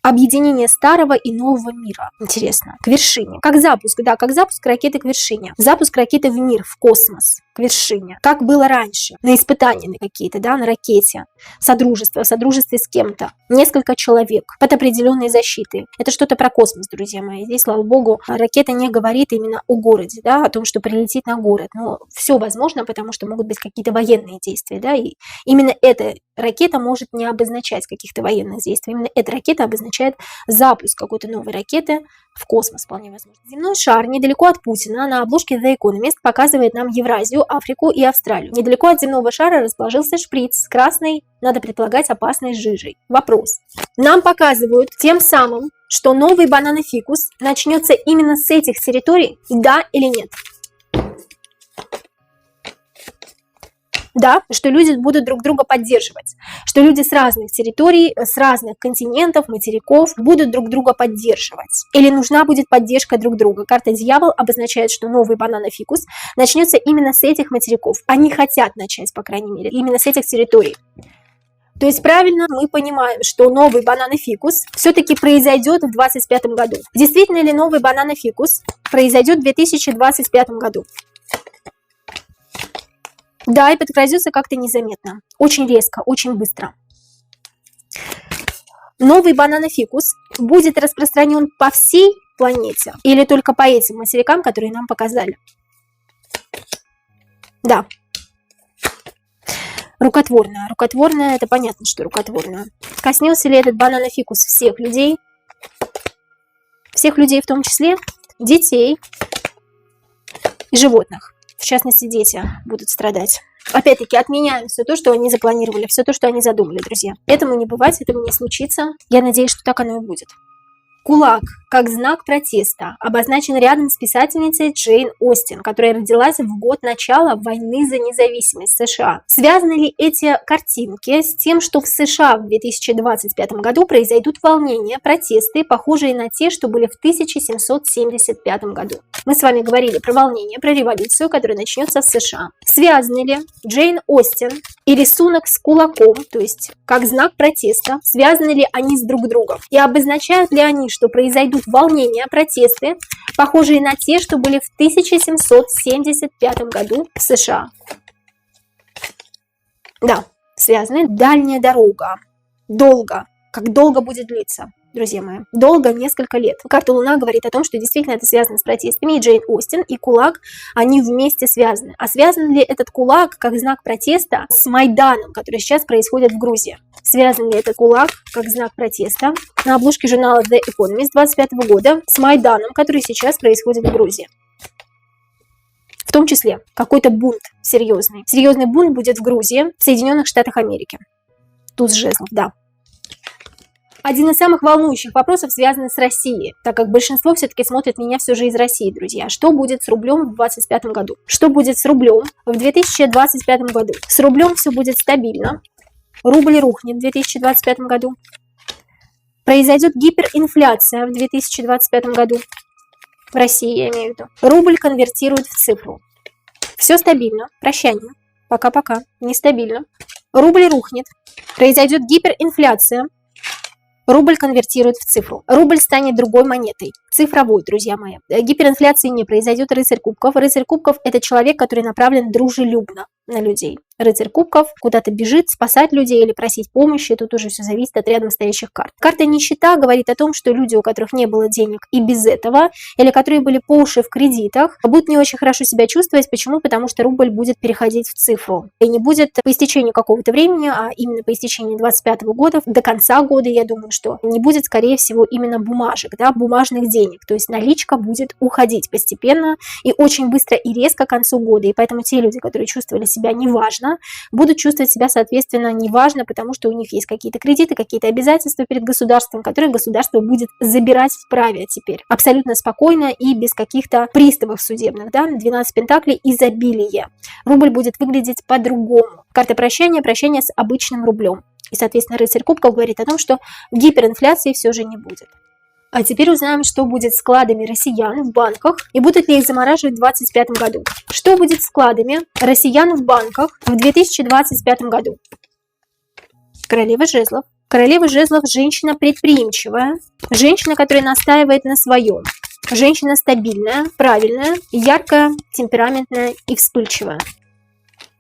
[SPEAKER 1] Объединение старого и нового мира. Интересно. К вершине. Как запуск, да, как запуск ракеты к вершине. Запуск ракеты в мир, в космос, к вершине. Как было раньше. На испытания на какие-то, да, на ракете. Содружество, в содружестве с кем-то. Несколько человек под определенной защитой. Это что-то про космос, друзья мои. Здесь, слава богу, ракета не говорит именно о городе, да, о том, что прилетит на город. Но все возможно, потому что могут быть какие-то военные действия, да, и именно эта ракета может не обозначать каких-то военных действий. Именно эта ракета обозначает запуск какой-то новой ракеты в космос, вполне возможно. Земной шар недалеко от Путина на обложке The Economist показывает нам Евразию, Африку и Австралию. Недалеко от земного шара расположился шприц с красной, надо предполагать, опасной жижей. Вопрос. Нам показывают тем самым, что новый бананофикус начнется именно с этих территорий, да или нет? Да, что люди будут друг друга поддерживать, что люди с разных территорий, с разных континентов, материков будут друг друга поддерживать. Или нужна будет поддержка друг друга. Карта Дьявол обозначает, что новый бананофикус начнется именно с этих материков. Они хотят начать, по крайней мере, именно с этих территорий. То есть правильно мы понимаем, что новый бананофикус все-таки произойдет в 2025 году. Действительно ли новый бананофикус произойдет в 2025 году? Да, и подгрозится как-то незаметно. Очень резко, очень быстро. Новый бананофикус будет распространен по всей планете или только по этим материкам, которые нам показали? Да. Рукотворная. Рукотворная, это понятно, что рукотворная. Коснется ли этот бананофикус всех людей? Всех людей, в том числе детей и животных. В частности, дети будут страдать. Опять-таки, отменяем все то, что они запланировали, все то, что они задумали, друзья. Этому не бывать, этому не случится. Я надеюсь, что так оно и будет. Кулак, как знак протеста, обозначен рядом с писательницей Джейн Остин, которая родилась в год начала войны за независимость США. Связаны ли эти картинки с тем, что в США в 2025 году произойдут волнения, протесты, похожие на те, что были в 1775 году? Мы с вами говорили про волнения, про революцию, которая начнется в США. Связаны ли Джейн Остин и рисунок с кулаком, то есть как знак протеста, связаны ли они с друг другом? И обозначают ли они, что произойдут волнения, протесты, похожие на те, что были в 1775 году в США? Да, связаны. Дальняя дорога. Долго. Как долго будет длиться? Друзья мои, долго, несколько лет. Карта Луна говорит о том, что действительно это связано с протестами, и Джейн Остин, и кулак, они вместе связаны. А связан ли этот кулак как знак протеста с Майданом, который сейчас происходит в Грузии? Связан ли этот кулак как знак протеста на обложке журнала The Economist 25 года с Майданом, который сейчас происходит в Грузии? В том числе какой-то бунт серьезный. Серьезный бунт будет в Грузии, в Соединенных Штатах Америки. Туз жезлов, да. Один из самых волнующих вопросов связан с Россией, так как большинство все-таки смотрит меня все же из России, друзья. Что будет с рублем в 2025 году? Что будет с рублем в 2025 году? С рублем все будет стабильно. Рубль рухнет в 2025 году. Произойдет гиперинфляция в 2025 году. В России, я имею в виду. Рубль конвертирует в цифру. Все стабильно. Прощание. Пока-пока. Нестабильно. Рубль рухнет. Произойдет гиперинфляция. Рубль конвертирует в цифру. Рубль станет другой монетой. Цифровой, друзья мои. Гиперинфляции не произойдет. Рыцарь кубков. Рыцарь кубков – это человек, который направлен дружелюбно на людей. Рыцарь кубков куда-то бежит спасать людей или просить помощи. Тут уже все зависит от рядом стоящих карт. Карта нищета говорит о том, что люди, у которых не было денег и без этого, или которые были по уши в кредитах, будут не очень хорошо себя чувствовать. Почему? Потому что рубль будет переходить в цифру. И не будет по истечению какого-то времени, а именно по истечении 2025 года, до конца года, я думаю, что не будет, скорее всего, именно бумажек, да, бумажных денег. То есть наличка будет уходить постепенно и очень быстро и резко к концу года. И поэтому те люди, которые чувствовали себя неважно, будут чувствовать себя, соответственно, неважно, потому что у них есть какие-то кредиты, какие-то обязательства перед государством, которые государство будет забирать вправе теперь. Абсолютно спокойно и без каких-то приставов судебных. Да? 12 пентаклей, изобилие. Рубль будет выглядеть по-другому. Карта прощания, прощание с обычным рублем. И, соответственно, рыцарь кубков говорит о том, что гиперинфляции все же не будет. А теперь узнаем, что будет с вкладами россиян в банках и будут ли их замораживать в 2025 году. Что будет с вкладами россиян в банках в 2025 году? Королева жезлов. Королева жезлов – женщина предприимчивая, женщина, которая настаивает на своем, женщина стабильная, правильная, яркая, темпераментная и вспыльчивая.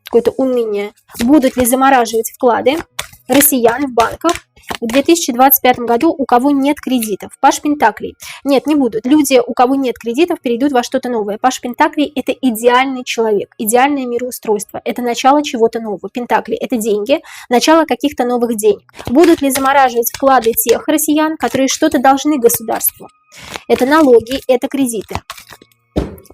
[SPEAKER 1] Какое-то уныние. Будут ли замораживать вклады россиян в банках в 2025 году, у кого нет кредитов? Паш Пентаклей. Нет, не будут. Люди, у кого нет кредитов, перейдут во что-то новое. Паш Пентаклей – это идеальный человек, идеальное мироустройство. Это начало чего-то нового. Пентаклей – это деньги, начало каких-то новых денег. Будут ли замораживать вклады тех россиян, которые что-то должны государству? Это налоги, это кредиты.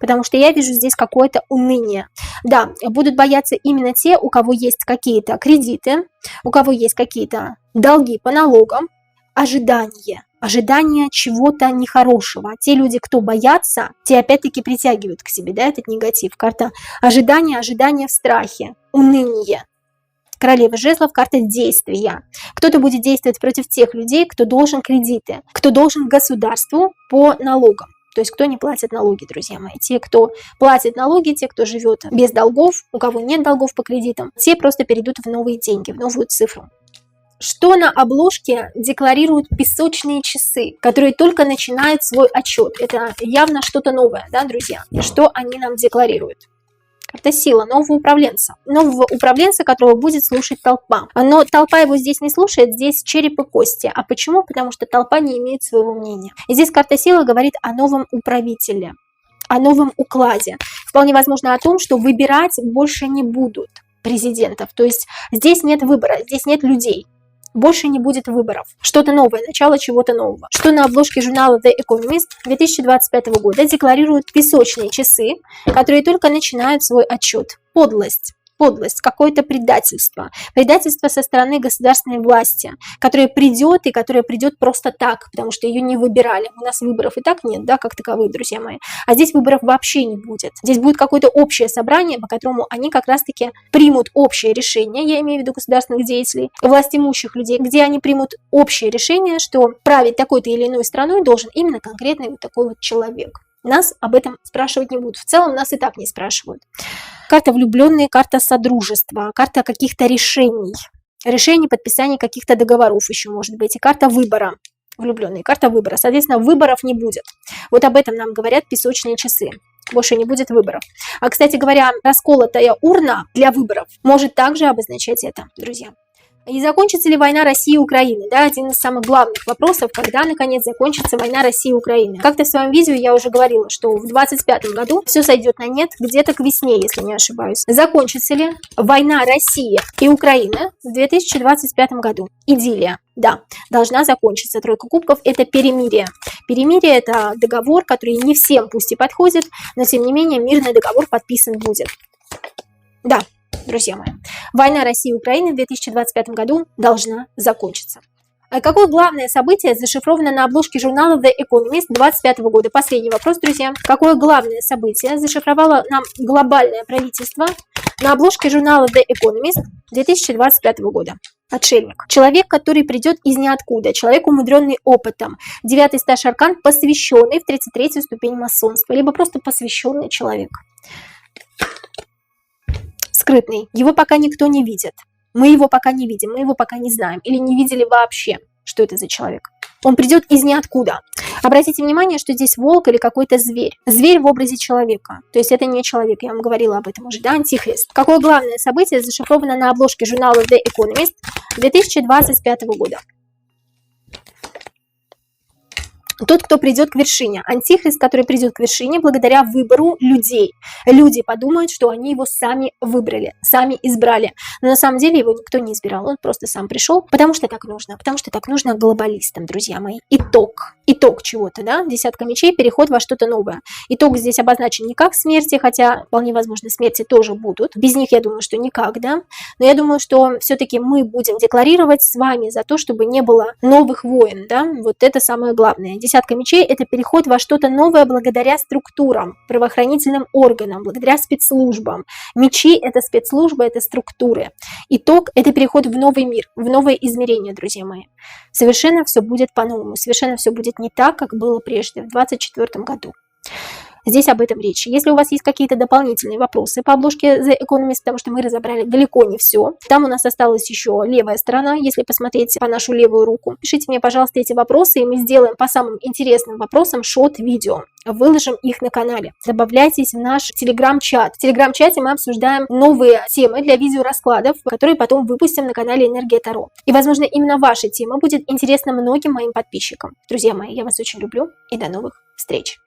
[SPEAKER 1] Потому что я вижу здесь какое-то уныние. Да, будут бояться именно те, у кого есть какие-то кредиты, у кого есть какие-то долги по налогам, ожидание чего-то нехорошего. Те люди, кто боятся, те опять-таки притягивают к себе, да, этот негатив. Карта ожидания в страхе, уныние. Королева жезлов – карта действия. Кто-то будет действовать против тех людей, кто должен кредиты, кто должен государству по налогам. То есть кто не платит налоги, друзья мои. Те, кто платит налоги, те, кто живет без долгов, у кого нет долгов по кредитам, те просто перейдут в новые деньги, в новую цифру. Что на обложке декларируют песочные часы, которые только начинают свой отчет? Это явно что-то новое, да, друзья? Что они нам декларируют? Это сила нового управленца, которого будет слушать толпа. Но толпа его здесь не слушает, здесь череп и кости. А почему? Потому что толпа не имеет своего мнения. И здесь карта силы говорит о новом управителе, о новом укладе. Вполне возможно о том, что выбирать больше не будут президентов. То есть здесь нет выбора, здесь нет людей. Больше не будет выборов. Что-то новое, начало чего-то нового. Что на обложке журнала The Economist 2025 года декларируют песочные часы, которые только начинают свой отчет. Подлость, какое-то предательство. Предательство со стороны государственной власти, которое придет просто так, потому что ее не выбирали. У нас выборов и так нет, да, как таковых, друзья мои. А здесь выборов вообще не будет. Здесь будет какое-то общее собрание, по которому они как раз-таки примут общее решение, я имею в виду государственных деятелей, властимущих людей, где они примут общее решение, что править такой-то или иной страной должен именно конкретный вот такой вот человек. Нас об этом спрашивать не будут. В целом нас и так не спрашивают. Карта влюбленные, карта содружества, карта каких-то решений. Решений, подписания каких-то договоров еще может быть. И карта выбора. Влюбленные, карта выбора. Соответственно, выборов не будет. Вот об этом нам говорят песочные часы. Больше не будет выборов. А, кстати говоря, расколотая урна для выборов может также обозначать это, друзья. И закончится ли война России и Украины? Да, один из самых главных вопросов, когда наконец закончится война России и Украины. Как-то в своем видео я уже говорила, что в 2025 году все сойдет на нет, где-то к весне, если не ошибаюсь. Закончится ли война России и Украины в 2025 году? Идиллия. Да, должна закончиться. Тройка кубков – это перемирие. Перемирие – это договор, который не всем пусть и подходит, но тем не менее мирный договор подписан будет. Да. Друзья мои, война России и Украины в 2025 году должна закончиться. А какое главное событие зашифровано на обложке журнала The Economist 2025 года? Последний вопрос, друзья. Какое главное событие зашифровало нам глобальное правительство на обложке журнала The Economist 2025 года? Отшельник. Человек, который придет из ниоткуда. Человек, умудренный опытом. 9-й старший аркан, посвященный в 33-ю ступень масонства. Либо просто посвященный человек. Скрытный. Его пока никто не видит. Мы его пока не видим, мы его пока не знаем. Или не видели вообще, что это за человек. Он придет из ниоткуда. Обратите внимание, что здесь волк или какой-то зверь. Зверь в образе человека. То есть это не человек, я вам говорила об этом уже, да, антихрист. Какое главное событие зашифровано на обложке журнала The Economist 2025 года? Тот, кто придет к вершине. Антихрист, который придет к вершине благодаря выбору людей. Люди подумают, что они его сами выбрали, сами избрали. Но на самом деле его никто не избирал, он просто сам пришел, потому что так нужно. Потому что так нужно глобалистам, друзья мои. Итог чего-то, да? Десятка мечей, переход во что-то новое. Итог здесь обозначен не как смерти, хотя вполне возможно смерти тоже будут. Без них я думаю, что никак, да? Но я думаю, что все-таки мы будем декларировать с вами за то, чтобы не было новых войн, да? Вот это самое главное. Десятка мечей – это переход во что-то новое благодаря структурам, правоохранительным органам, благодаря спецслужбам. Мечи – это спецслужбы, это структуры. Итог – это переход в новый мир, в новое измерение, друзья мои. Совершенно все будет по-новому, совершенно все будет не так, как было прежде, в 2024 году. Здесь об этом речь. Если у вас есть какие-то дополнительные вопросы по обложке The Economist, потому что мы разобрали далеко не все, там у нас осталась еще левая сторона, если посмотреть по нашу левую руку. Пишите мне, пожалуйста, эти вопросы, и мы сделаем по самым интересным вопросам шорт-видео. Выложим их на канале. Добавляйтесь в наш телеграм-чат. В телеграм-чате мы обсуждаем новые темы для видеораскладов, которые потом выпустим на канале Энергия Таро. И, возможно, именно ваша тема будет интересна многим моим подписчикам. Друзья мои, я вас очень люблю и до новых встреч!